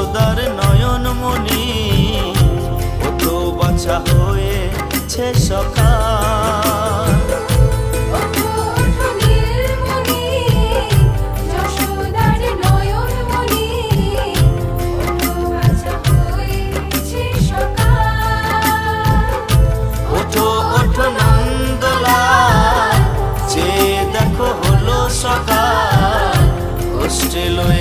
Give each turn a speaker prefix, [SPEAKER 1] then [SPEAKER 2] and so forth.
[SPEAKER 1] যশোদার নয়ন মনি, ও তো বাছা হয়েছে সকাল। ওঠো ওঠো নন্দলাল, যে দেখো হলো সকাল, কষ্টে লয়ে